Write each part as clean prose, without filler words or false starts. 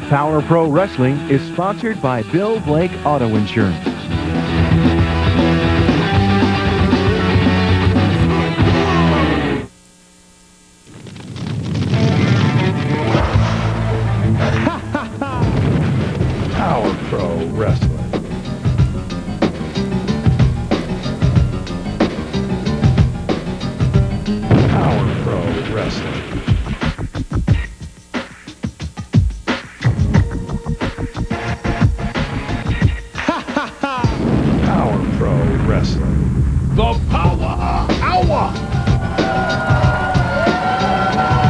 Power Pro Wrestling is sponsored by Bill Blake Auto Insurance. Power Pro Wrestling. Power Pro Wrestling. Power Pro Wrestling. The Power Hour.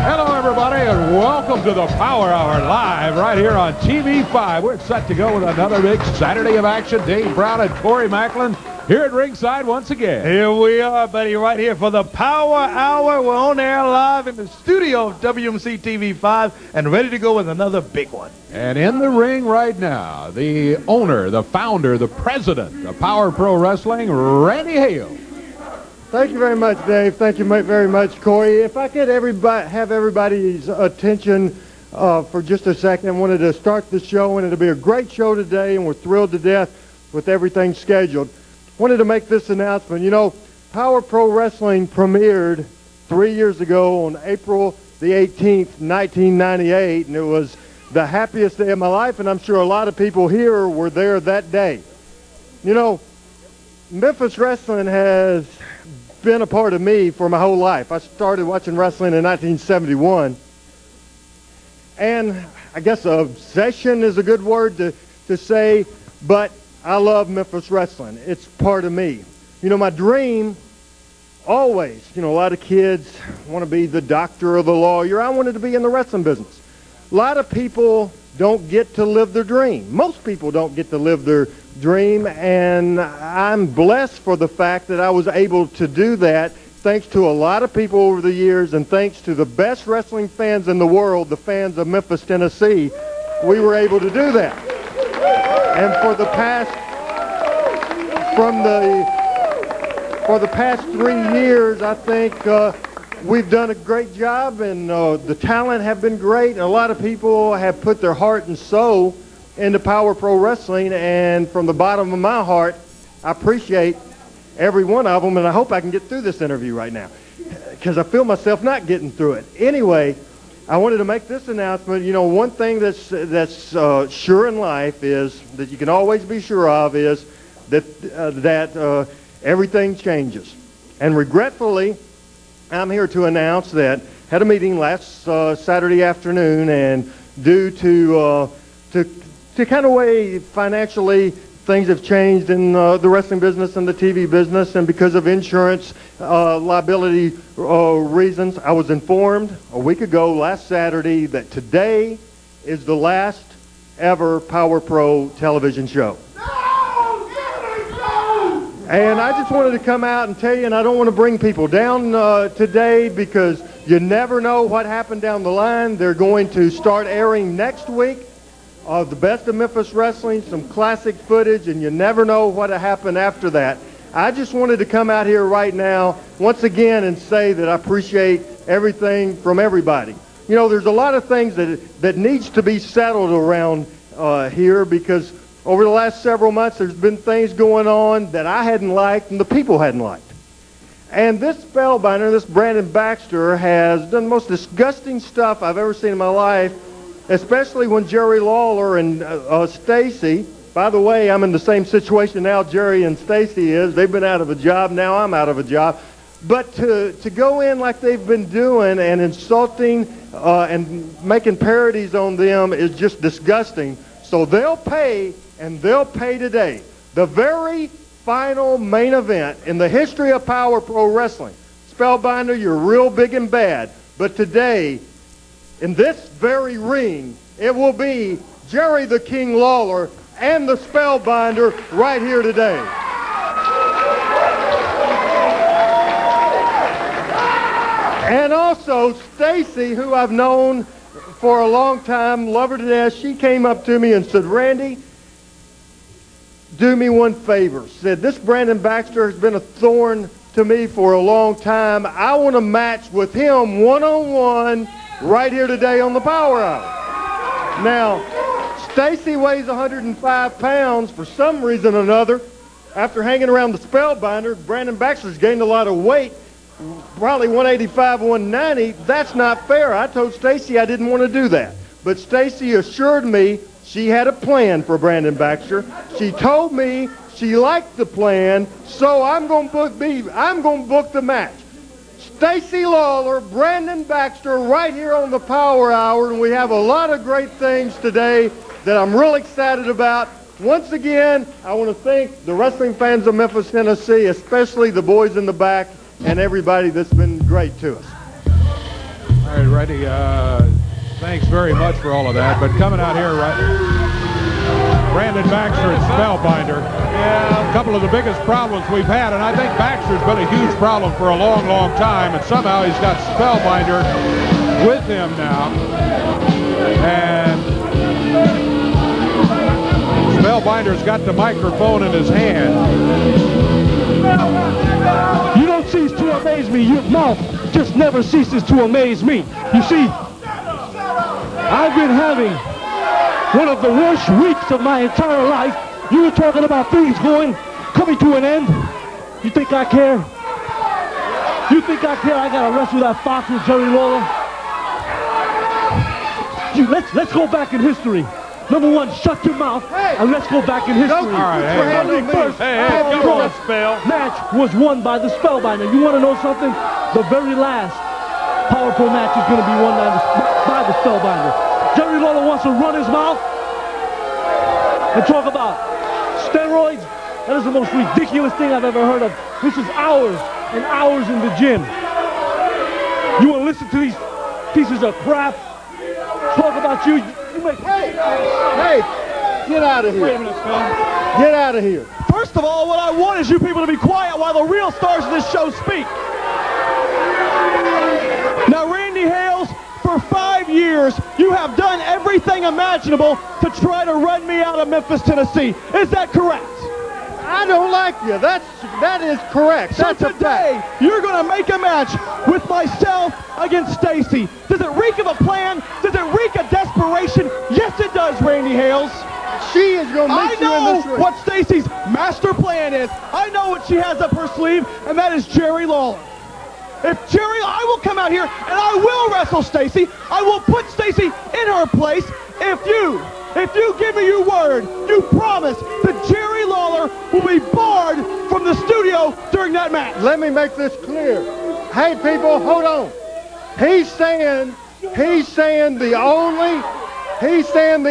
Hello, everybody, and welcome to the Power Hour live right here on TV5. We're set to go with another big Saturday of action. Dave Brown and Corey Macklin here at ringside once again. Here we are, buddy, right here for the Power Hour. We're on air live in the studio of WMC TV5 and ready to go with another big one. And in the ring right now, the owner, the founder, the president of Power Pro Wrestling, Randy Hale. Thank you very much, Dave. Thank you very much, Corey. If I could have everybody's attention for just a second, I wanted to start the show, and it'll be a great show today, and we're thrilled to death with everything scheduled. Wanted to make this announcement. You know, Power Pro Wrestling premiered 3 years ago on April the 18th, 1998, and it was the happiest day of my life, and I'm sure a lot of people here were there that day. You know, Memphis wrestling has been a part of me for my whole life. I started watching wrestling in 1971, and I guess obsession is a good word to say, but I love Memphis wrestling. It's part of me. You know, my dream always, you know, a lot of kids want to be the doctor or the lawyer. I wanted to be in the wrestling business. A lot of people don't get to live their dream. Most people don't get to live their dream, and I'm blessed for the fact that I was able to do that thanks to a lot of people over the years, and thanks to the best wrestling fans in the world, the fans of Memphis, Tennessee. We were able to do that. And for the past 3 years, I think we've done a great job, and the talent have been great. And a lot of people have put their heart and soul into Power Pro Wrestling, and from the bottom of my heart, I appreciate every one of them, and I hope I can get through this interview right now, because I feel myself not getting through it. Anyway, I wanted to make this announcement. You know, one thing that's sure in life is, that you can always be sure of, is that everything changes. And regretfully, I'm here to announce that had a meeting last Saturday afternoon, and due to kind of way financially things have changed in the wrestling business and the TV business, and because of insurance liability reasons, I was informed a week ago, last Saturday, that today is the last ever Power Pro television show. And I just wanted to come out and tell you, and I don't want to bring people down today, because you never know what happened down the line. They're going to start airing next week of the best of Memphis wrestling, some classic footage, and you never know what will happen after that. I just wanted to come out here right now once again and say that I appreciate everything from everybody. You know, there's a lot of things that needs to be settled around here, because over the last several months there's been things going on that I hadn't liked and the people hadn't liked. And this spellbinder, this Brandon Baxter, has done the most disgusting stuff I've ever seen in my life, especially when Jerry Lawler and Stacy. By the way, I'm in the same situation now Jerry and Stacy is. They've been out of a job. Now I'm out of a job. But to go in like they've been doing and insulting and making parodies on them is just disgusting. So they'll pay, and they'll pay today. The very final main event in the history of Power Pro Wrestling. Spellbinder, you're real big and bad. But today, in this very ring, it will be Jerry the King Lawler and the Spellbinder right here today. And also Stacy, who I've known for a long time, love her to death. She came up to me and said, "Randy, do me one favor." Said, "This Brandon Baxter has been a thorn to me for a long time. I want to match with him one-on-one right here today on the Power Hour." Now, Stacy weighs 105 pounds for some reason or another. After hanging around the Spellbinder, Brandon Baxter's gained a lot of weight, probably 185, 190. That's not fair. I told Stacy I didn't want to do that. But Stacy assured me she had a plan for Brandon Baxter. She told me she liked the plan, so I'm going to book the match. Stacy Lawler, Brandon Baxter, right here on the Power Hour, and we have a lot of great things today that I'm real excited about. Once again, I want to thank the wrestling fans of Memphis, Tennessee, especially the boys in the back and everybody that's been great to us. All right, Randy, thanks very much for all of that. But coming out here, right, Brandon Baxter and Spellbinder. Yeah, a couple of the biggest problems we've had, and I think Baxter's been a huge problem for a long, long time, and somehow he's got Spellbinder with him now. And Spellbinder's got the microphone in his hand. You don't cease to amaze me. Your mouth just never ceases to amaze me. You see, I've been having one of the worst weeks of my entire life. You were talking about things coming to an end. You think I care? You think I care? I gotta wrestle that fox with Jerry Lawler. Let's go back in history. Number one, shut your mouth, and let's go back in history. All right, The first come on, Spell. match was won by the Spellbinder. You want to know something? The very last Power Pro match is going to be won by the Spellbinder. Jerry Lawler wants to run his mouth and talk about steroids. That is the most ridiculous thing I've ever heard of. This is hours and hours in the gym. You want to listen to these pieces of crap talk about you? Hey, get out of here. Wait a minute, Spell. Get out of here. First of all, what I want is you people to be quiet while the real stars of this show speak. Now, Randy Hales, for 5 years, you have done everything imaginable to try to run me out of Memphis, Tennessee. Is that correct? I don't like you. That is correct. So That's a today, fact. you're going to make a match with myself against Stacy. Does it reek of a plan? Does it reek of desperation? Yes, it does, Randy Hales. She is going to I meet you in this know ring. what Stacy's master plan is. I know what she has up her sleeve, and that is Jerry Lawler. I will come out here and I will wrestle Stacy. I will put Stacy in her place if you give me your word, you promise that Jerry Lawler will be barred from the studio during that match. Let me make this clear. Hey, people, hold on. He's saying the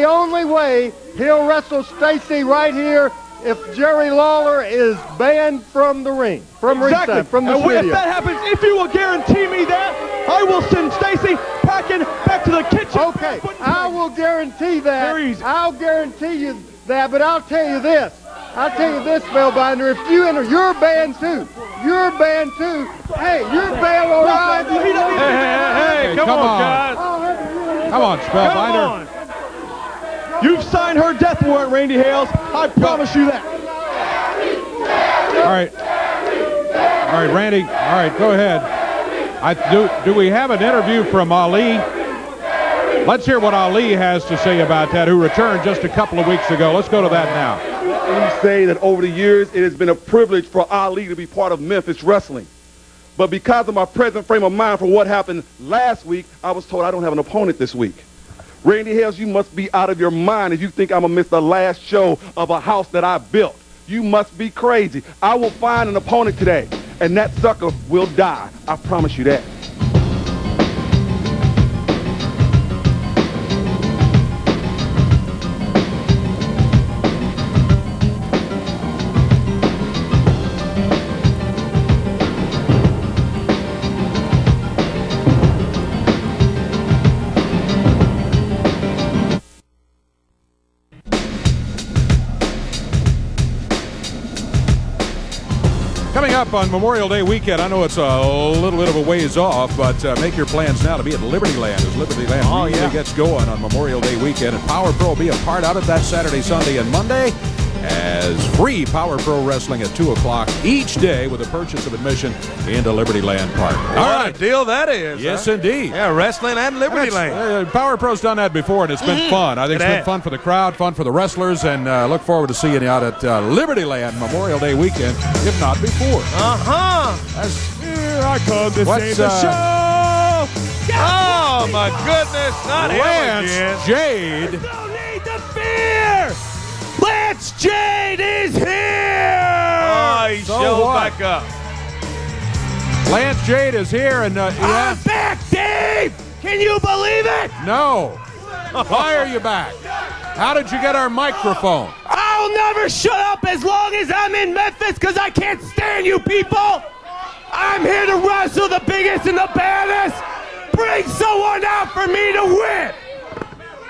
only way he'll wrestle Stacy right here if Jerry Lawler is banned from the ring, from ringside, from the studio. If that happens, if you will guarantee me that, I will send Stacy packing back to the kitchen. Okay, I will guarantee that. Very easy. I'll guarantee you that, but I'll tell you this. Spellbinder, if you enter, you're banned too. You're banned too. Hey, you're banned, all right? Hey, come on, guys. Come on, Spellbinder. Come on. You've signed her death warrant, Randy Hales. I promise you that. All right, Randy. All right, go ahead. Do we have an interview from Ali? Let's hear what Ali has to say about that, who returned just a couple of weeks ago. Let's go to that now. Let me say that over the years, it has been a privilege for Ali to be part of Memphis wrestling. But because of my present frame of mind for what happened last week, I was told I don't have an opponent this week. Randy Hales, you must be out of your mind if you think I'm going to miss the last show of a house that I built. You must be crazy. I will find an opponent today, and that sucker will die. I promise you that. Coming up on Memorial Day weekend, I know it's a little bit of a ways off, but make your plans now to be at Liberty Land as Liberty Land really gets going on Memorial Day weekend. And Power Pro will be a part of it that Saturday, Sunday, and Monday. as free Power Pro Wrestling at 2 o'clock each day with a purchase of admission into Liberty Land Park. All right. What a deal that is. Yes, huh? indeed. Yeah, wrestling and Liberty Land. Power Pro's done that before, and it's been fun. I think it's been fun for the crowd, fun for the wrestlers, and look forward to seeing you out at Liberty Land Memorial Day weekend, if not before. Here I come to save the show. Oh, my goodness. Not him Lance again. Jade. No need to fear. Lance Jade is here. Oh, he So showed what? back up. Lance Jade is here, and I'm back, Dave. Can you believe it? no. Why are you back? How did you get our microphone? I'll never shut up as long as I'm in Memphis because I can't stand you people. I'm here to wrestle the biggest and the baddest. Bring someone out for me to win.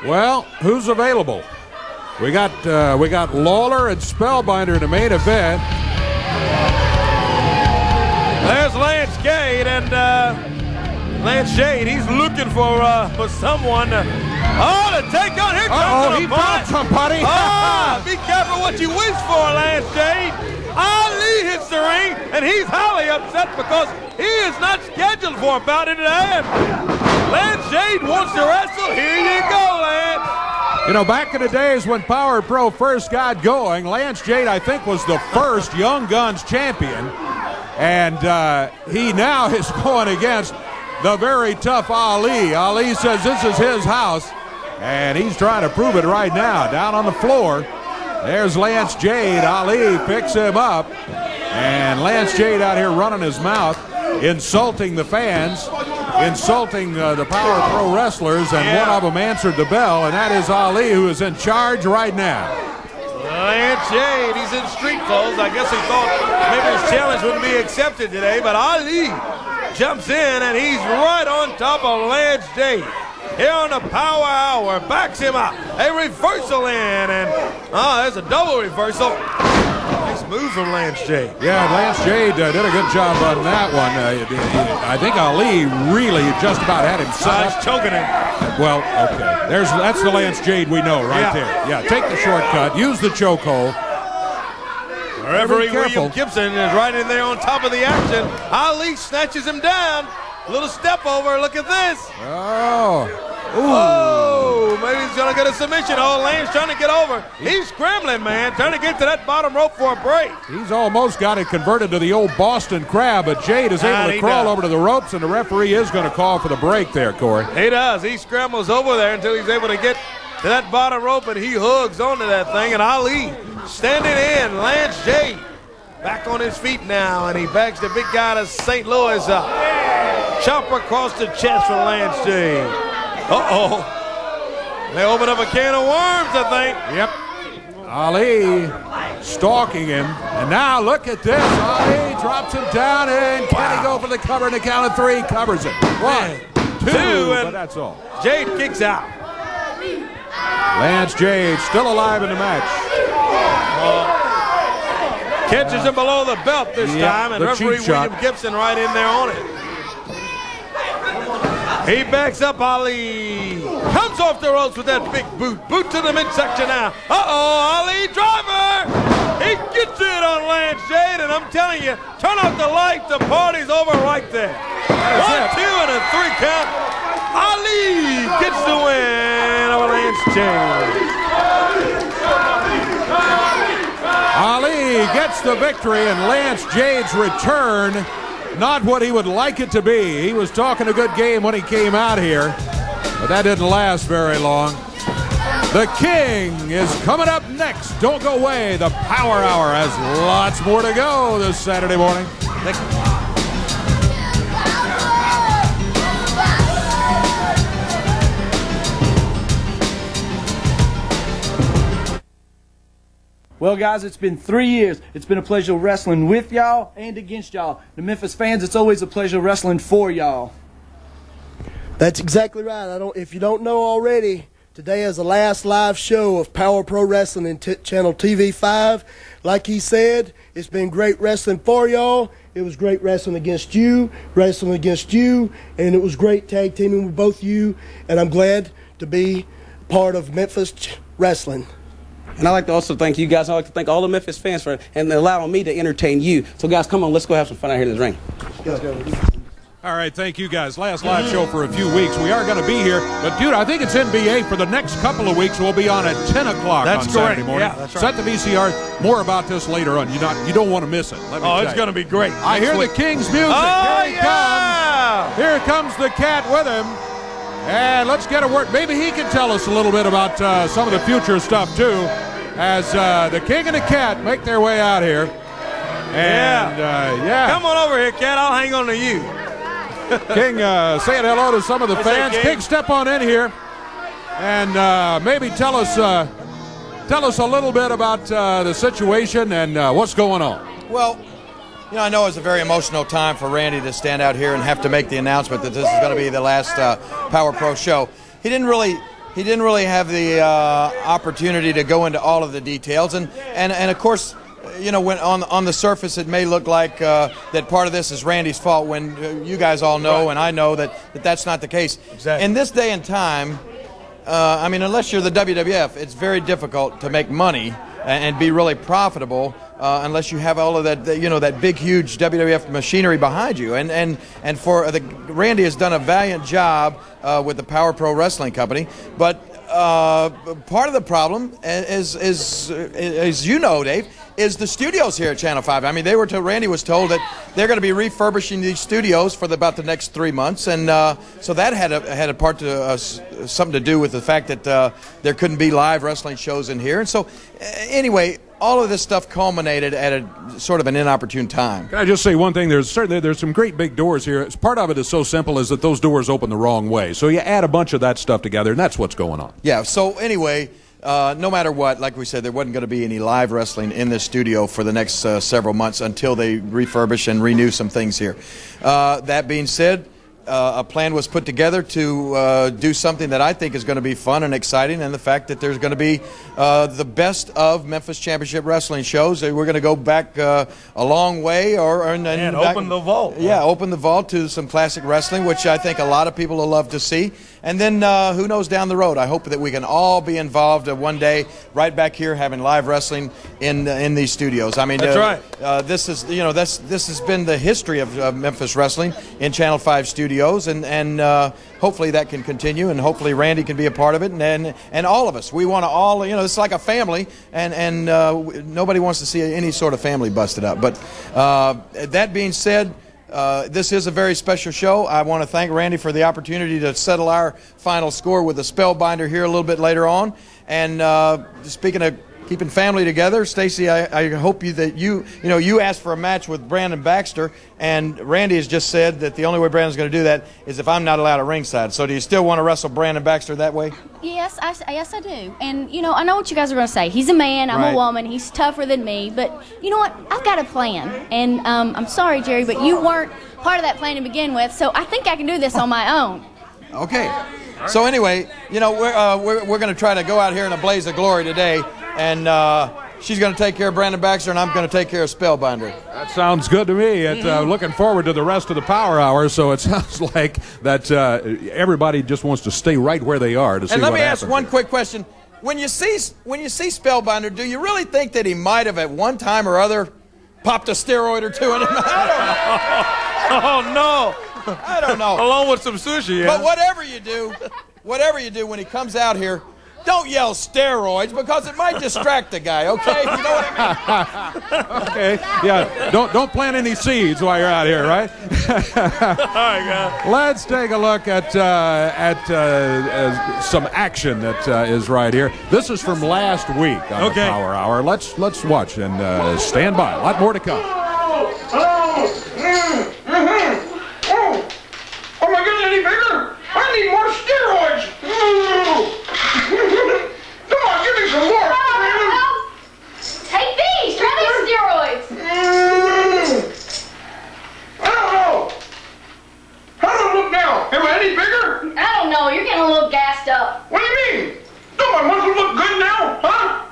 Well, who's available? We got Lawler and Spellbinder in the main event. There's Lance Jade, and Lance Jade, he's looking for someone to take on. Here comes He found somebody. Be careful what you wish for, Lance Jade. Ali hits the ring, and he's highly upset because he is not scheduled for a bout in the hand. Lance Jade wants to wrestle. Here you go, Lance. You know, back in the days when Power Pro first got going, Lance Jade, I think, was the first Young Guns champion. And he now is going against the very tough Ali. Ali says this is his house, and he's trying to prove it right now. Down on the floor, there's Lance Jade. Ali picks him up, and Lance Jade out here running his mouth, insulting the fans, insulting the Power Pro wrestlers, and one of them answered the bell, and that is Ali, who is in charge right now. Lance Jade, he's in street clothes. I guess he thought maybe his challenge wouldn't be accepted today, but Ali jumps in, and he's right on top of Lance Jade. Here on the Power Hour, backs him up. A reversal in, and there's a double reversal. Nice move from Lance Jade. Yeah, Lance Jade did a good job on that one. I think Ali really just about had him set up. He's choking him. Well, okay. That's the Lance Jade we know right there. Yeah, take the shortcut. Use the chokehold. Referee William Gibson is right in there on top of the action. Ali snatches him down. A little step over. Look at this. Oh, maybe he's going to get a submission. Oh, Lance trying to get over. He's scrambling, man, trying to get to that bottom rope for a break. He's almost got it converted to the old Boston Crab, but Jade is able to crawl over to the ropes, and the referee is going to call for the break there, Corey. He does. He scrambles over there until he's able to get to that bottom rope, and he hugs onto that thing, and Ali standing in. Lance Jade back on his feet now, and he backs the big guy to St. Louis up. Chopper across the chest for Lance Jade. Uh-oh. They open up a can of worms, I think. Yep. Ali stalking him. And now look at this. Ali drops him down, and can he go for the cover in the count of 3? Covers it. 1, 2, and but that's all. Jade kicks out. Lance Jade still alive in the match. Catches him below the belt this time, and referee William Gibson right in there on it. He backs up Ali. Comes off the ropes with that big boot. Boot to the midsection now. Uh-oh, Ali driver. He gets it on Lance Jade, and I'm telling you, turn off the light, the party's over right there. 1, 2, and a 3 count. Ali gets the win over Lance Jade. Ali gets the victory, and Lance Jade's return, not what he would like it to be. He was talking a good game when he came out here, but that didn't last very long. The King is coming up next. Don't go away. The Power Hour has lots more to go this Saturday morning. Well, guys, it's been 3 years. It's been a pleasure wrestling with y'all and against y'all. The Memphis fans, it's always a pleasure wrestling for y'all. That's exactly right. If you don't know already, today is the last live show of Power Pro Wrestling in Channel TV5. Like he said, it's been great wrestling for y'all. It was great wrestling against you, and it was great tag teaming with both you, and I'm glad to be part of Memphis wrestling. And I'd like to also thank you guys. I'd like to thank all the Memphis fans for and allowing me to entertain you. So, guys, come on, let's go have some fun out here in this ring. Let's go. All right, thank you guys. Last live show for a few weeks. We are going to be here, but dude, I think it's NBA for the next couple of weeks. We'll be on at 10 o'clock on Saturday morning. Yeah, that's right. Set the VCR. More about this later on. You don't want to miss it. Let me tell it's you. going to be great. I hear the King's music. Oh, Here he comes. Here comes the cat with him. And let's get a word. Maybe he can tell us a little bit about some of the future stuff too, as the King and the Cat make their way out here. And yeah. Come on over here, cat. I'll hang on to you. King saying hello to some of the What's fans. that, King? King, step on in here and maybe tell us a little bit about the situation and what's going on. Well, you know, I know it's a very emotional time for Randy to stand out here and have to make the announcement that this is going to be the last Power Pro show. He didn't really have the opportunity to go into all of the details, and of course, you know, when on the surface it may look like that part of this is Randy's fault, when you guys all know and I know that that's not the case. Exactly. In this day and time, I mean, unless you're the WWF, it's very difficult to make money and be really profitable unless you have all of that, you know, that big, huge WWF machinery behind you. And for Randy has done a valiant job with the Power Pro Wrestling Company, but part of the problem is, as you know, Dave, is the studios here at Channel 5. I mean, Randy was told that they're going to be refurbishing these studios for about the next 3 months, and so that had a part to something to do with the fact that there couldn't be live wrestling shows in here. And so, anyway, all of this stuff culminated at a sort of an inopportune time. Can I just say one thing? There's some great big doors here. Part of it is so simple as that those doors open the wrong way. So you add a bunch of that stuff together, and that's what's going on. Yeah, so anyway, no matter what, like we said, there wasn't going to be any live wrestling in this studio for the next several months until they refurbish and renew some things here. That being said, a plan was put together to do something that I think is going to be fun and exciting, and the fact that there's going to be the best of Memphis Championship Wrestling shows. We're going to go back a long way, and open the vault. Yeah, open the vault to some classic wrestling, which I think a lot of people will love to see. And then who knows down the road? I hope that we can all be involved one day, right back here, having live wrestling in these studios. I mean, that's right. This has been the history of Memphis wrestling in Channel 5 studios, and hopefully that can continue, and hopefully Randy can be a part of it, and all of us. We want to all, you know, it's like a family, and nobody wants to see any sort of family busted up. But that being said, this is a very special show. I want to thank Randy for the opportunity to settle our final score with a spellbinder here a little bit later on. And speaking of keeping family together, Stacy, I hope that you asked for a match with Brandon Baxter, and Randy has just said that the only way Brandon's going to do that is if I'm not allowed at ringside. So do you still want to wrestle Brandon Baxter that way? Yes, yes, I do. And, you know, I know what you guys are going to say. He's a man, I'm a woman, he's tougher than me. But you know what? I've got a plan. And I'm sorry, Jerry, but you weren't part of that plan to begin with, so I think I can do this on my own. Okay. So anyway, you know, we're going to try to go out here in a blaze of glory today, and she's going to take care of Brandon Baxter, and I'm going to take care of Spellbinder. That sounds good to me. Looking forward to the rest of the Power Hour, so it sounds like that everybody just wants to stay right where they are to see what happens. And let me ask one quick question. When you see Spellbinder, do you really think that he might have at one time or other popped a steroid or two in him? Oh, no. I don't know. Along with some sushi, yeah. But whatever you do when he comes out here, don't yell steroids, because it might distract the guy, okay? You know what I mean? Okay, yeah, don't plant any seeds while you're out here, right? All right, guys. Let's take a look at some action that is right here. This is from last week on the Power Hour. Let's watch and stand by. A lot more to come. Oh my goodness, any bigger? I need more steroids. Come on, give me some more. Take these. Try these steroids. I don't know. How do I look now? Am I any bigger? I don't know. You're getting a little gassed up. What do you mean? Don't my muscles look good now, huh?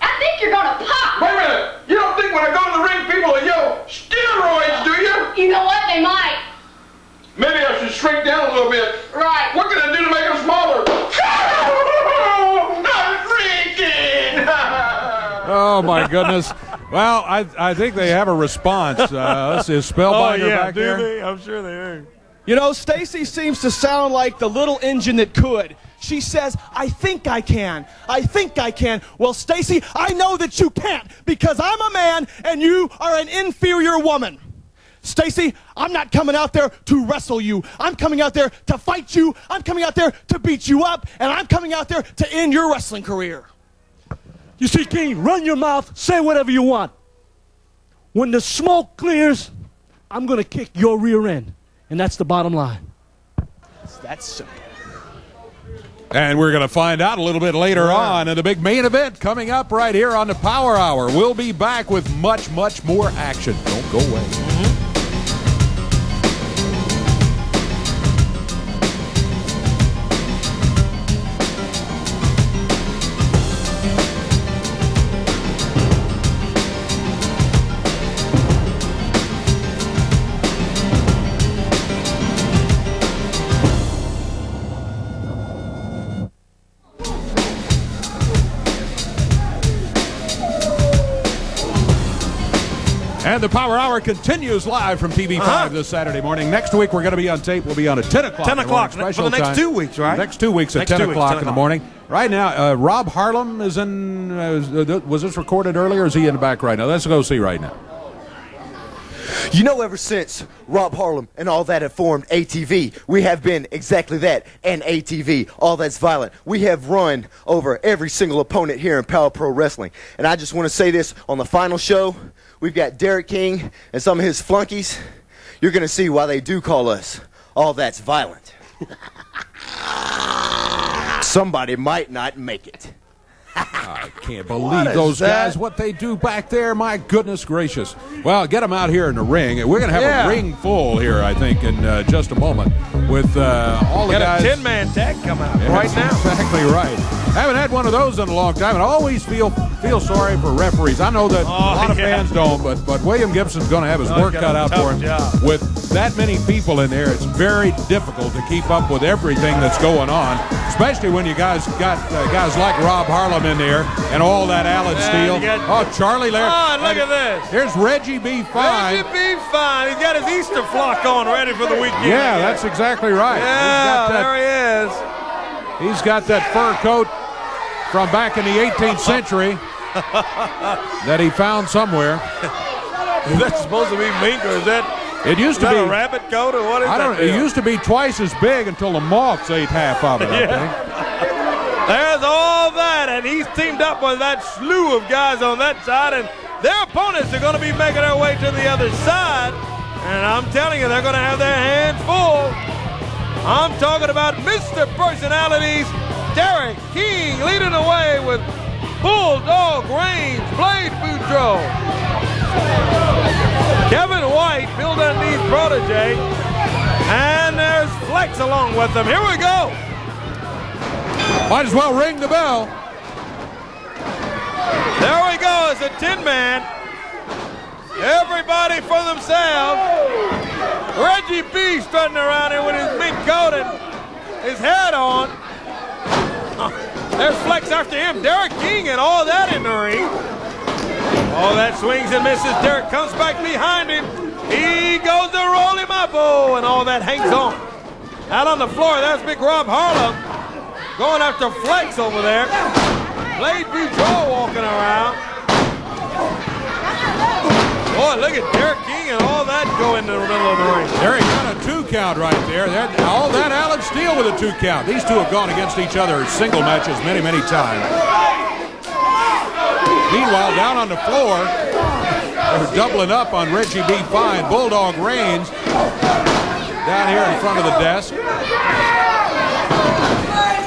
I think you're going to pop. Wait a minute. You don't think when I go in the ring people will yell steroids, do you? You know what? They might. Maybe I should shrink down a little bit. Right. What can I do to make them smaller? I'm shrinking. Oh, my goodness. Well, I think they have a response. This is Spellbinder back there. Do they? I'm sure they are. You know, Stacy seems to sound like the little engine that could. She says, I think I can. I think I can. Well, Stacy, I know that you can't because I'm a man and you are an inferior woman. Stacy, I'm not coming out there to wrestle you. I'm coming out there to fight you. I'm coming out there to beat you up. And I'm coming out there to end your wrestling career. You see, King, run your mouth, say whatever you want. When the smoke clears, I'm going to kick your rear end. And that's the bottom line. That's simple. And we're going to find out a little bit later on in the big main event coming up right here on the Power Hour. We'll be back with much, much more action. Don't go away. And the Power Hour continues live from TV5 this Saturday morning. Next week, we're going to be on tape. We'll be on at 10 o'clock. 10 o'clock for the next 2 weeks, right? Next 2 weeks at 10 o'clock in the morning. Right now, Rob Harlem is in. Was this recorded earlier, or is he in the back right now? Let's go see right now. You know, ever since Rob Harlem and all that have formed ATV, we have been exactly that, an ATV, all that's violent. We have run over every single opponent here in Power Pro Wrestling. And I just want to say this, on the final show, we've got Derek King and some of his flunkies. You're going to see why they do call us all that's violent. Somebody might not make it. I can't believe those guys, what they do back there. My goodness gracious. Well, get them out here in the ring. We're going to have a ring full here, I think, in just a moment with all the guys. Got a 10-man tag come out right now. Exactly right. Haven't had one of those in a long time, and I always feel sorry for referees. I know that a lot of fans don't, but William Gibson's going to have his work cut out for him. With that many people in there, it's very difficult to keep up with everything that's going on, especially when you guys got guys like Rob Harlem in there and all that Allen Steele. Charlie Lair. Oh, look at this. Here's Reggie B. Fine. Reggie B. Fine. He's got his Easter flock on ready for the weekend. Yeah, that's exactly right. Yeah, there he is. He's got that fur coat from back in the 18th century that he found somewhere. Is that supposed to be mink, or is that? It used to be a rabbit coat, or what is that? It used to be twice as big until the moths ate half of it. I think. There's all that, and he's teamed up with that slew of guys on that side, and their opponents are going to be making their way to the other side, and I'm telling you, they're going to have their hands full. I'm talking about Mr. Personalities, Derek King, leading the way with Bulldog Reigns, Blade Boudreaux, Kevin White, Bill Dundee's protege, and there's Flex along with them. Here we go. Might as well ring the bell. There we go. It's a 10-man. Everybody for themselves. Reggie B strutting around here with his mink coat and his hat on. There's Flex after him. Derek King and all that in the ring. All that swings and misses. Derek comes back behind him. He goes to roll him up. Oh, and all that hangs on. Out on the floor, that's Big Rob Harlem going after Flex over there. Blade Boudreaux walking around. Boy, look at Derek King and all that go into the middle of the ring. There he got a 2 count right there. All that Allen Steele with a 2 count. These two have gone against each other in single matches many, many times. Meanwhile, down on the floor, they're doubling up on Reggie B. Fine. Bulldog Reigns down here in front of the desk.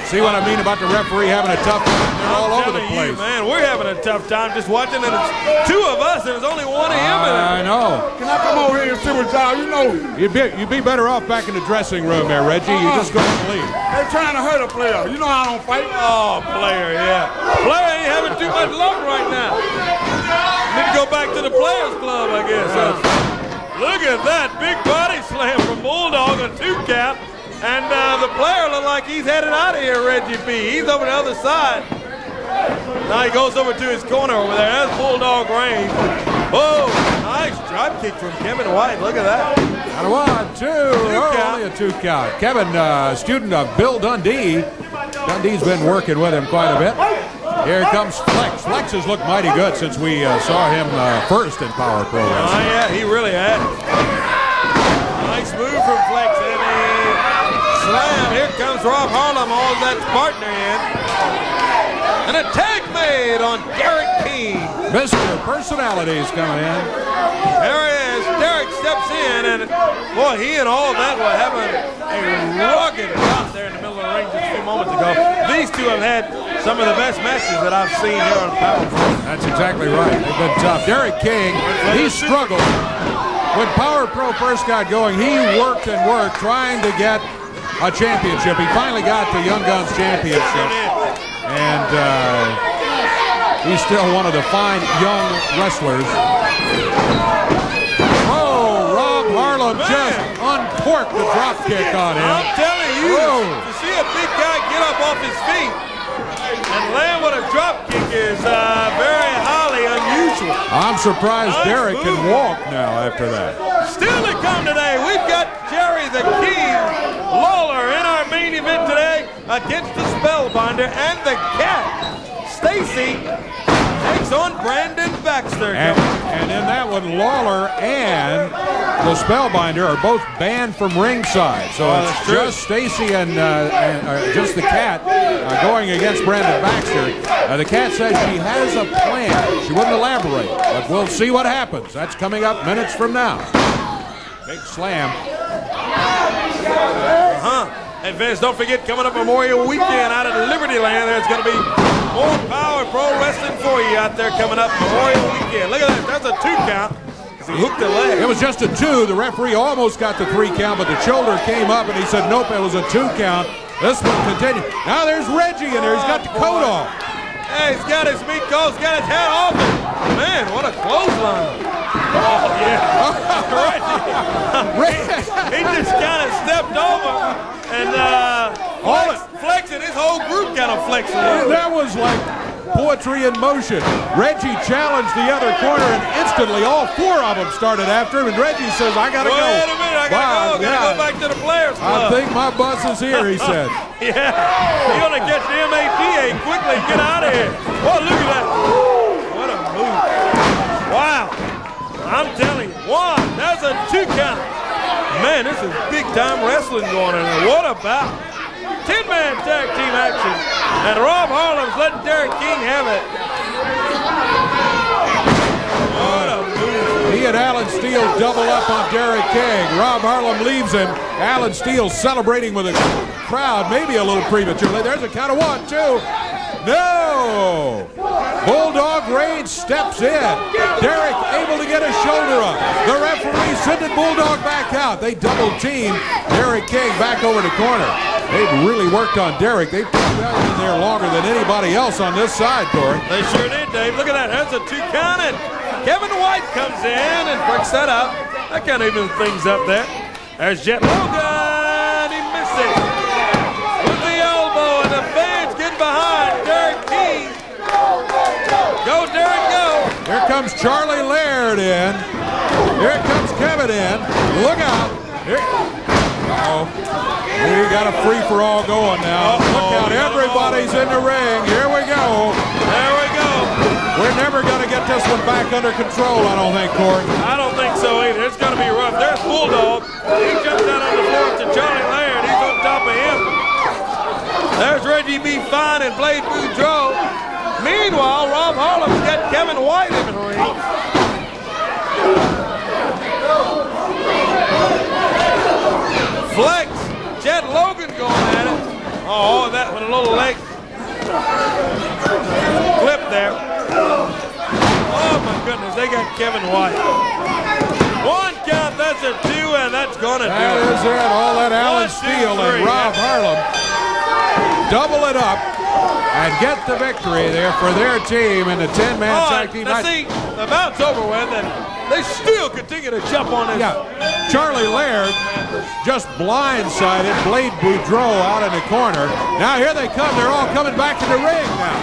See what I mean about the referee having a tough time? They're all over the place. Man, we're having a tough time just watching, and it's 2 of us, and there's only 1 of him in it. I know. Can I come over here and sit with y'all? You know. You'd be better off back in the dressing room there, Reggie. You just go to sleep. They're trying to hurt a player. You know I don't fight. Oh, player, yeah. Player ain't having too much luck right now. Need to go back to the Players Club, I guess. Look at that big body slam from Bulldog, a 2 count. And the player looked like he's headed out of here, Reggie B. He's over the other side. Now he goes over to his corner over there. That's Bulldog range. Oh, nice drop kick from Kevin White. Look at that. And 1, 2. Only a 2 count. Kevin, student of Bill Dundee. Dundee's been working with him quite a bit. Here comes Flex. Flex has looked mighty good since we saw him first in Power Pro Wrestling. Oh, yeah, he really has. Nice move from Flex. And a slam. Here comes Rob Harlem, all that partner in. And a tag made on Derek King. Mr. Personality's coming in. There he is. Derek steps in, and boy, he and all that were having a rugged bout there in the middle of the ring just a few moments ago. These two have had some of the best matches that I've seen here on Power Pro. That's exactly right. They've been tough. Derek King, he struggled. When Power Pro first got going, he worked and worked trying to get a championship. He finally got the Young Guns championship. And he's still one of the fine young wrestlers. Oh, Rob Harlem just uncorked the drop kick on him. I'm telling you, to see a big guy get up off his feet and land with a drop kick is very highly unusual. I'm surprised Derek can walk now after that. Still to come today, we've got Jerry the King Lawler in our main event today against the Spellbinder and the Cat. Stacy takes on Brandon Baxter. And in that one, Lawler and the Spellbinder are both banned from ringside. So it's just Stacy and just the Cat going against Brandon Baxter. The Cat says she has a plan. She wouldn't elaborate, but we'll see what happens. That's coming up minutes from now. Big slam. Hey, Vince, don't forget, coming up Memorial Weekend out at Liberty Land, there's going to be more Power Pro Wrestling for you out there coming up Memorial Weekend. Look at that. That's a 2 count. He hooked the leg. It was just a 2. The referee almost got the 3 count, but the shoulder came up, and he said, nope, it was a 2 count. This one continued. Now there's Reggie in there. He's got the coat off. Hey, he's got his meat coat. He's got his hat off. Man, what a clothesline. Oh, yeah. Reggie. He just kind of stepped over. And flexing, his whole group kind of flexing. That was like poetry in motion. Reggie challenged the other corner, and instantly all 4 of them started after him. And Reggie says, I got to go. Wait a minute, I got to go back to the Players Club. I think my bus is here, he said. Yeah, you're going to catch the MATA quickly. Get out of here. Oh, look at that. What a move. Wow. I'm telling you, that's a 2 count. Man, this is big-time wrestling going on here. What about 10-man tag team action? And Rob Harlem's letting Derek King have it. What a move. He and Alan Steele double up on Derek King. Rob Harlem leaves him. Alan Steele celebrating with a crowd, maybe a little prematurely. There's a count of 1, 2. No! Bulldog Rage steps in. Derek able to get his shoulder up. The referee sending Bulldog back out. They double team Derek King back over the corner. They've really worked on Derek. They've put him in there longer than anybody else on this side, Corey. They sure did, Dave. Look at that. That's a 2 count. And Kevin White comes in and breaks that up. That kind of evens things up there. There's Jet Logan. He missed it. With the elbow, and the fans get behind Derek King. Go, Derek, go. Here comes Charlie Laird in. Here comes Kevin in. Look out. Here. Uh-oh. We got a free-for-all going now. Look out. Everybody's in the ring. Here we go. There we go. We're never going to get this one back under control, I don't think, Corey. I don't think so either. It's going to be rough. There's Bulldog. He jumps out on the floor to Charlie Laird. He's on top of him. There's Reggie B. Fine and Blade Boudreaux. Meanwhile, Rob Harlem's got Kevin White in the ring. Flex. Jet Logan going at it. Oh, that with a little leg clip there. Oh, my goodness. They got Kevin White. 1 count. That's a 2, and that's going to do it. That is it. All that Alan Steele and Rob Harlem double it up and get the victory there for their team in the 10-man tag team. Now see, the bout's over with, and they still continue to jump on this. Yeah, Charlie Laird just blindsided Blade Boudreaux out in the corner. Now here they come. They're all coming back to the ring now.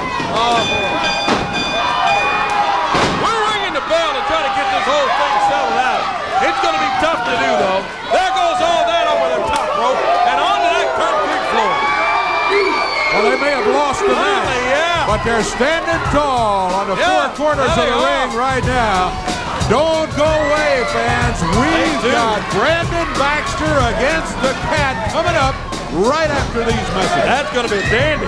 but they're standing tall on the four corners of the ring right now. Don't go away, fans. We've got Brandon Baxter against the Cat coming up right after these messages. That's going to be dandy.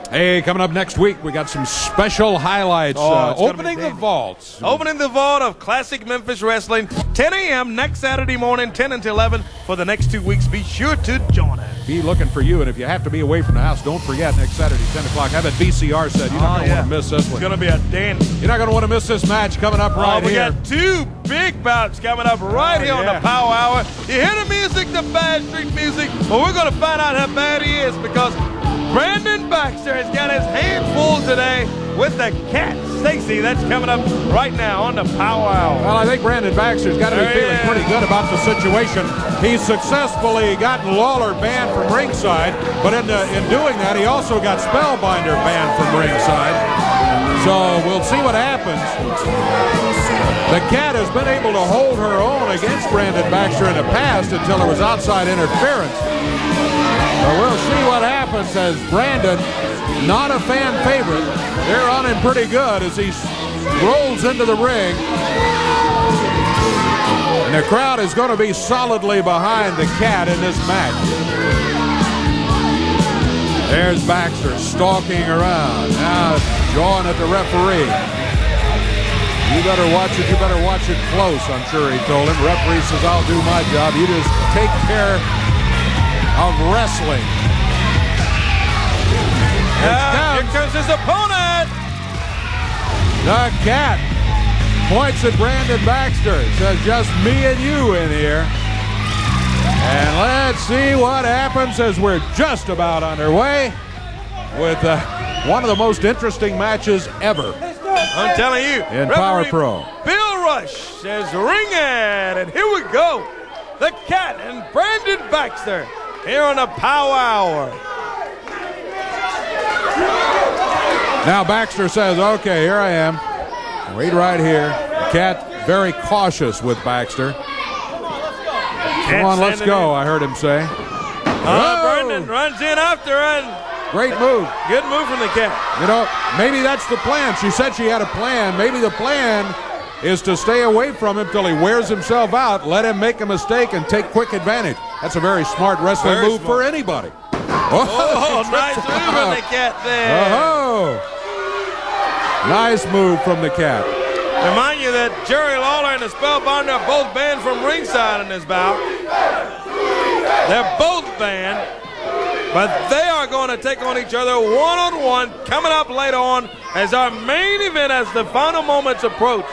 Hey, coming up next week, we got some special highlights. Opening the vaults. Opening the vault of classic Memphis wrestling, 10 a.m. next Saturday morning, 10 until 11 for the next 2 weeks. Be sure to join us. Be looking for you, and if you have to be away from the house, don't forget next Saturday, 10 o'clock. Have that VCR set. You're not going to want to miss this one. It's going to be a dandy. You're not going to want to miss this match coming up right we here. We got 2 big bouts coming up right here on the Power Hour. You hear the music, the bad street music, but we're going to find out how bad he is because Brandon Baxter has got his hands full today with the Cat. Stacy, that's coming up right now on the Power Hour. Well, I think Brandon Baxter's got to be feeling pretty good about the situation. He's successfully gotten Lawler banned from ringside, but in doing that, he also got Spellbinder banned from ringside. So we'll see what happens. The Cat has been able to hold her own against Brandon Baxter in the past until there was outside interference. But we'll see what happens as Brandon, not a fan favorite, they're on him pretty good as he rolls into the ring. And the crowd is going to be solidly behind the Cat in this match. There's Baxter stalking around. Now jawing at the referee. You better watch it. You better watch it close, I'm sure he told him. Referee says, I'll do my job. You just take care of wrestling. Here comes his opponent. The Cat points at Brandon Baxter. Says, just me and you in here. And let's see what happens as we're just about underway with one of the most interesting matches ever. I'm telling you. In Power Pro. Bill Rush says ring it. And here we go. The Cat and Brandon Baxter here on the Power Hour. Now Baxter says, okay, here I am. Wait right here. The Cat very cautious with Baxter. Come on, let's go, I heard him say. Brandon runs in after and great move. Good move from the Cat. You know, maybe that's the plan. She said she had a plan. Maybe the plan is to stay away from him till he wears himself out, let him make a mistake, and take quick advantage. That's a very smart wrestling move for anybody. Oh, nice move from the Cat there. Oh, nice move from the Cat. Remind you that Jerry Lawler and the Spellbinder are both banned from ringside in this bout. They're both banned, but they are going to take on each other one-on-one coming up later on as our main event as the final moments approach.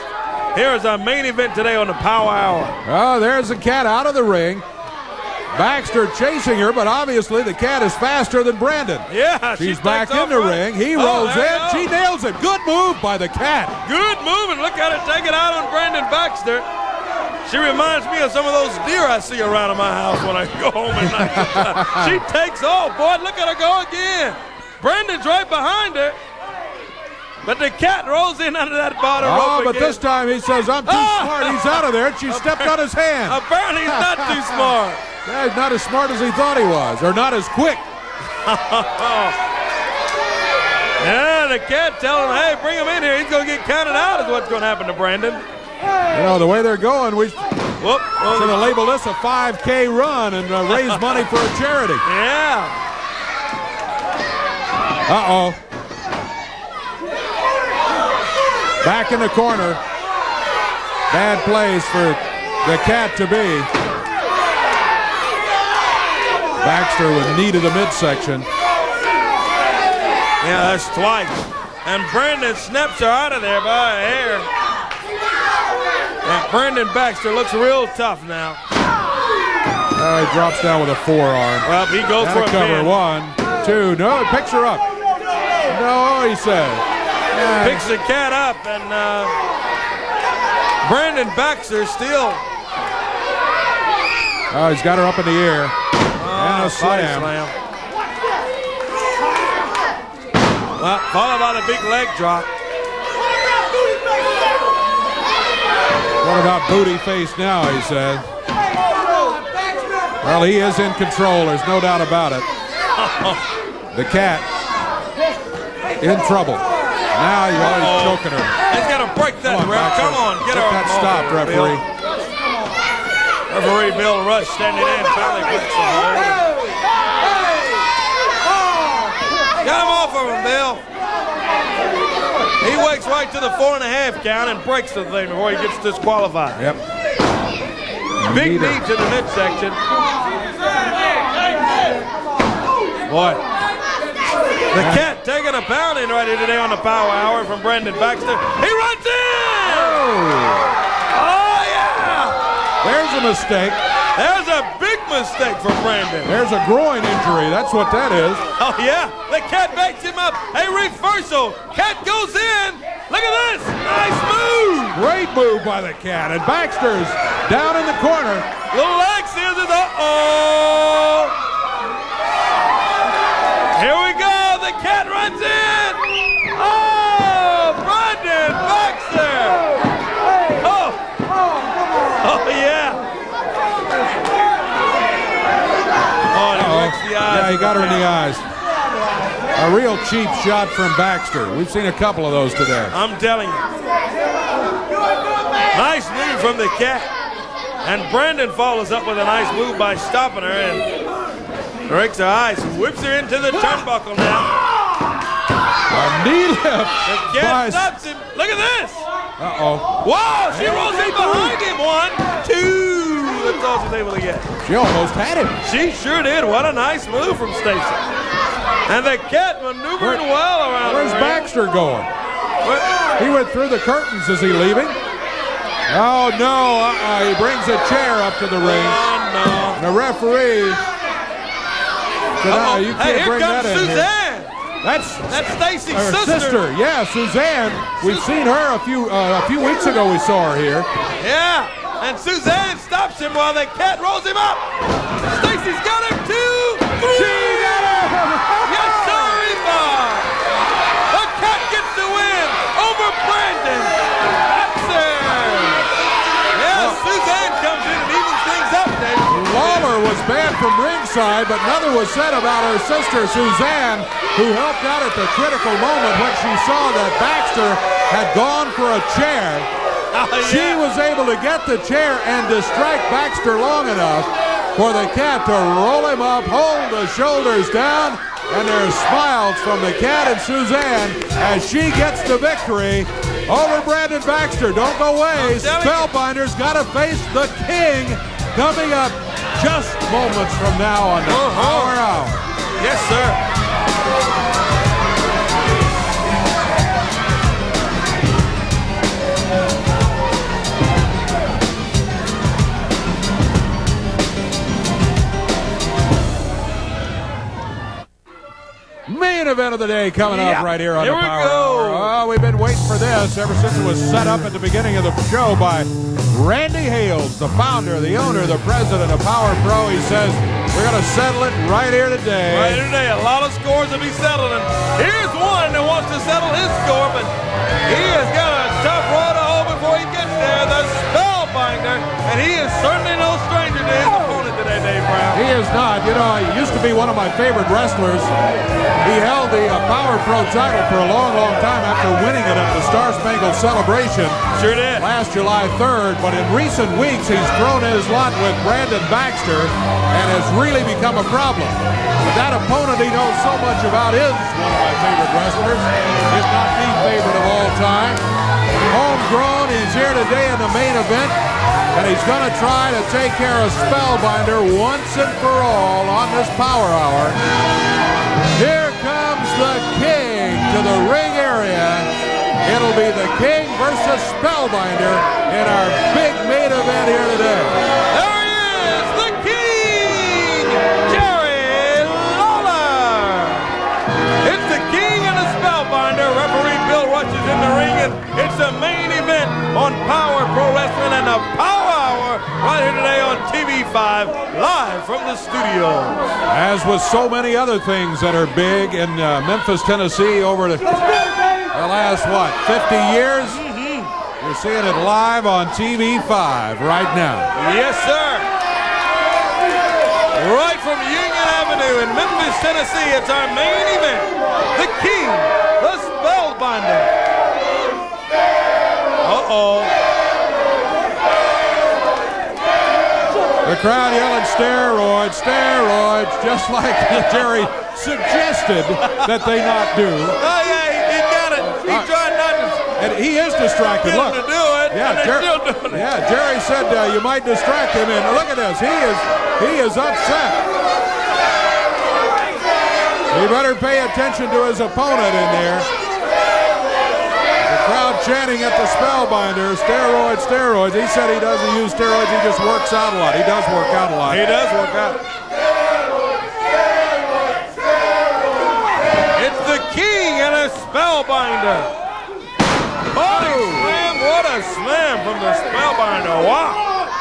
Here is our main event today on the Power Hour. Oh, there's the Cat out of the ring. Baxter chasing her, but obviously the Cat is faster than Brandon. Yeah, she's back in the ring. He rolls in. She nails it. Good move by the Cat. Good move, and look at it take it out on Brandon Baxter. She reminds me of some of those deer I see around in my house when I go home at night. She takes off, boy. Look at her go again. Brandon's right behind her. But the Cat rolls in under that bottom rope. Oh, but this time he says, I'm too smart. He's out of there, and she stepped on his hand. Apparently he's not too smart. Yeah, he's not as smart as he thought he was, or not as quick. Yeah, the Cat telling him, hey, bring him in here. He's going to get counted out is what's going to happen to Brandon. You know, the way they're going, we should have labeled this a 5K run and raise money for a charity. Yeah. Uh-oh. Back in the corner. Bad place for the Cat to be. Baxter with knee to the midsection. Yeah, that's twice. And Brandon snaps her out of there by a hair. And Brandon Baxter looks real tough now. He drops down with a forearm. Well, he goes for a cover. pin. 1, 2. No, picks her up. No, he says. Yeah. Picks the Cat up, and Brandon Baxter still. Oh, he's got her up in the air. And a slam. Well, followed by the big leg drop. What about booty face now, he says. Well, he is in control. There's no doubt about it. The cat in trouble. Now you're always choking her. He's got to break that, ref. Come on, get her that stopped, referee. Referee Bill Rush standing in. Finally breaks the hold. Got him off of him, Bill. He wakes right to the 4.5 count and breaks the thing before he gets disqualified. Yep. Big knee to the midsection. Boy. The cat taking a pounding right here today on the Power Hour from Brandon Baxter. He runs in! Oh, yeah! There's a mistake. There's a big mistake for Brandon. There's a groin injury. That's what that is. Oh, yeah. The cat backs him up. A reversal. Cat goes in. Look at this. Nice move. Great move by the cat. And Baxter's down in the corner. Little X is it. Uh-oh. Here we go. The cat runs in. Oh, Brandon Baxter. Oh, yeah. Oh, he breaks the eyes. Yeah, he got her in the eyes. A real cheap shot from Baxter. We've seen a couple of those today. I'm telling you. Nice move from the cat. And Brandon follows up with a nice move by stopping her and breaks her eyes. Whips her into the turnbuckle now. A knee lift. The cat stops him. Look at this. Uh-oh. Wow, she rolls in behind him. 1, 2. That's all she's able to get. She almost had him. She sure did. What a nice move from Stacy. And the cat maneuvering well around. Where's Baxter going? He went through the curtains. Is he leaving? Oh, no. He brings a chair up to the ring. Oh, no. And the referee said, you can't bring that in Suzanne. here. That's Stacy's her sister. Yeah, Suzanne. We've seen her a few weeks ago. We saw her here. Yeah, and Suzanne stops him while the cat rolls him up. Stacy's got him 2, 3. She got him. Yes, sir, the cat gets the win over Brandon Baxter. Yeah, Suzanne comes in and evens things up, Dave. Lawler was banned from ringside, but nothing was said about her sister Suzanne, who helped out at the critical moment when she saw that Baxter had gone for a chair. She was able to get the chair and distract Baxter long enough for the cat to roll him up, hold the shoulders down, and there's smiles from the cat and Suzanne as she gets the victory over Brandon Baxter. Don't go away. Spellbinder's got to face the King coming up just moments from now on the Power Hour. Yes, sir. Main event of the day coming up right here on the Power Hour. Oh, we've been waiting for this ever since it was set up at the beginning of the show by Randy Hales, the founder, the owner, the president of Power Pro. He says, we're going to settle it right here today. Right here today. A lot of scores to be settled. And here's one that wants to settle his score, but he has got a tough road to hoe before he gets there. The Spellbinder. And he is certainly no stranger to his opponent today, Dave Brown. He is not. You know, he used to be one of my favorite wrestlers. He held the Power Pro title for a long, long time after winning it at the Star Spangled Celebration. Sure did. Last July 3rd. But in recent weeks, he's thrown his lot with Brandon Baxter and has really become a problem. But that opponent he knows so much about is one of my favorite wrestlers, if not the favorite of all time. Homegrown, he's here today in the main event, and he's going to try to take care of Spellbinder once and for all on this Power Hour. Here comes the King to the ring area. It'll be the King versus Spellbinder in our big main event here today. There he is, the King, Jerry Lawler. It's the King and the Spellbinder. Referee Bill Rush is in the ring, and it's the main event on Power Pro Wrestling and the Power Hour right here today on TV5, live from the studio. As with so many other things that are big in Memphis, Tennessee over the last, 50 years? You're seeing it live on TV5 right now. Yes, sir. Right from Union Avenue in Memphis, Tennessee, it's our main event. The King, the Spellbinder. Uh-oh. The crowd yelling steroids, steroids, just like Jerry suggested that they not do. Oh, yeah, he got it. He tried not to. And he is distracted. Look. To do it, yeah, and they're still doing it. Yeah, Jerry said you might distract him. And look at this. He is upset. He better pay attention to his opponent in there. The crowd chanting at the Spellbinder, steroids, steroids. He said he doesn't use steroids. He just works out a lot. He does work out a lot. He does work out. It's the King and a Spellbinder. Body slam, what a slam from the Spellbinder. Wow.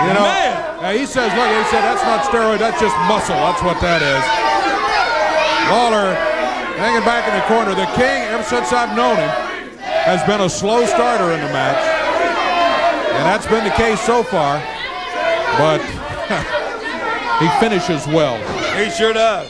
You know, man. He says, look, he said, that's not steroid, that's just muscle. That's what that is. Lawler hanging back in the corner. The King, ever since I've known him, has been a slow starter in the match. And that's been the case so far. But he finishes well. He sure does.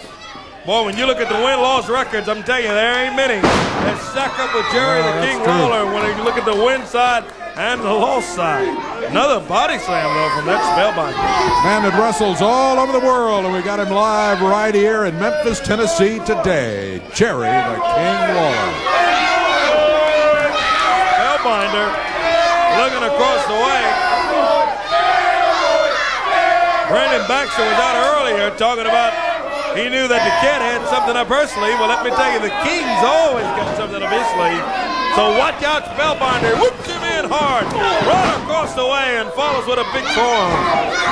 Boy, when you look at the win-loss records, I'm telling you, there ain't many that stack up with Jerry the King Lawler when you look at the win side and the loss side. Another body slam, though, from that Spellbinder. Man that wrestles all over the world, and we got him live right here in Memphis, Tennessee today. Jerry the King Lawler. Spellbinder looking across the way. Brandon Baxter was out earlier talking about he knew that the Cat had something up her sleeve. Well, let me tell you, the King's always got something up his sleeve. So watch out, Spellbinder. Whoops him in hard. Right across the way and follows with a big forearm.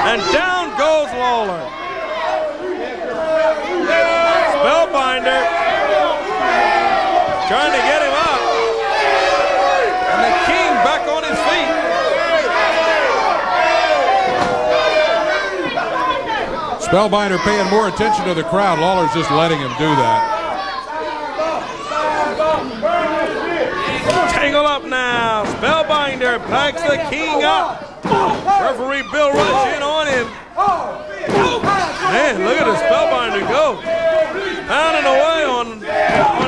And down goes Lawler. Spellbinder trying to get him up. And the King back on his feet. Spellbinder paying more attention to the crowd. Lawler's just letting him do that. Tangle up now. Spellbinder packs the King up. Referee Bill Rush in on him. Man, look at the Spellbinder go. Pounding away on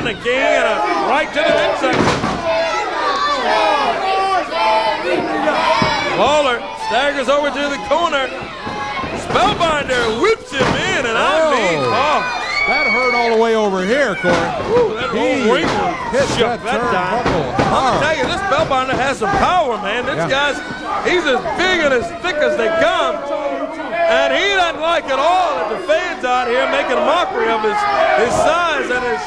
the King and right to the midsection. Lawler staggers over to the corner. Spellbinder whips him in, and I mean, that hurt all the way over here, Corey. Ooh, that whole ring hit shook that time. I'm telling you, this Spellbinder has some power, man. This guy's, he's as big and as thick as they come. And he doesn't like it all that the fans out here making a mockery of his size and his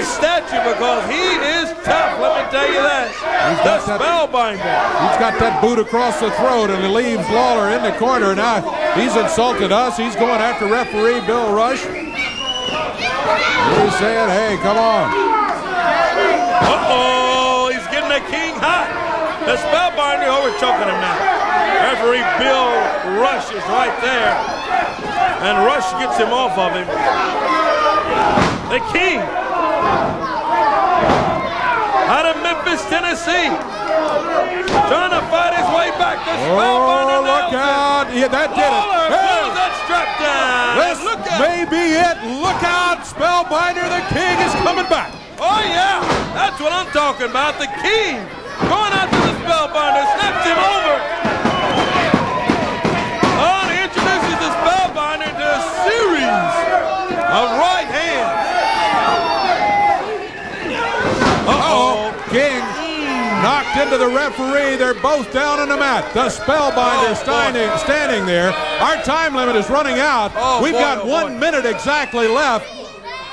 stature, because he is tough, let me tell you that. The Spellbinder. He's got that boot across the throat, and he leaves Lawler in the corner. Now he's insulted us. He's going after referee Bill Rush. He's saying, hey, come on. Uh-oh, he's getting the King hot. The Spellbinder over choking him now. Referee Bill Rush is right there. And Rush gets him off of him. The King out of Memphis, Tennessee. Trying to fight his way back. The Spellbinder look out. Yeah, that did it. Hey. That strap down. This may be it. Look out, Spellbinder. The King is coming back. Oh, yeah. That's what I'm talking about. The King going after the Spellbinder. Snaps him over. Oh, he introduces the Spellbinder to a series of right hands. Uh-oh. King knocked into the referee. They're both down on the mat. The Spellbinder standing there. Our time limit is running out. We've got 1 minute exactly left.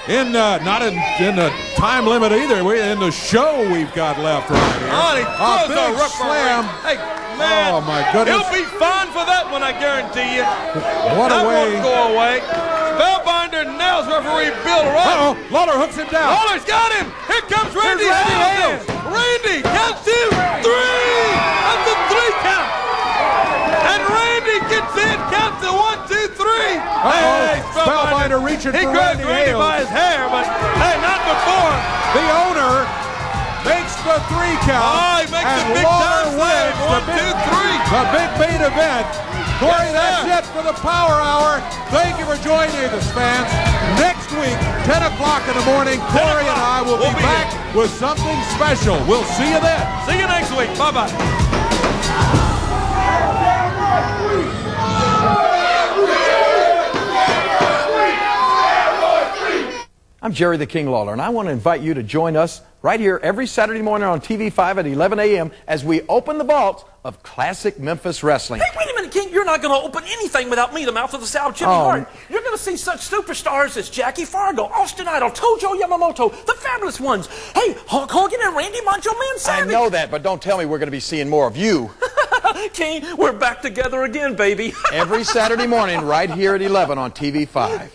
Not in the time limit either. We're in the show we've got left right here. Oh, he throws big a slam. Hey, man. Oh, my goodness. He'll be fine for that one, I guarantee you. What a way. That won't go away. Spellbinder nails referee Bill Rush. Uh-oh, Lawler hooks him down. Lawler's got him. Here comes Randy Hales. Randy counts 2, 3. That's a 3 count. And Randy gets in, counts to 1, 2, 3. Hey, Spellbinder reaching he for grabs Randy Randy Hales. by his hair, but hey, not before. The owner makes the 3 count. Oh, he makes and a big time wins save. 1, 2, 3. the big main event. Corey, Yes, that's it for the Power Hour. Thank you for joining us, fans. Next week, 10 o'clock in the morning, Corey and I will be back with something special. We'll see you then. See you next week. Bye-bye. I'm Jerry the King Lawler, and I want to invite you to join us right here every Saturday morning on TV5 at 11 a.m. as we open the vault of classic Memphis wrestling. Hey, wait a minute, King. You're not going to open anything without me, the mouth of the South, Jimmy Hart. You're going to see such superstars as Jackie Fargo, Austin Idol, Tojo Yamamoto, the Fabulous Ones. Hey, Hulk Hogan and Randy Macho Man Savage. I know that, but don't tell me we're going to be seeing more of you. King, we're back together again, baby. Every Saturday morning right here at 11 on TV5.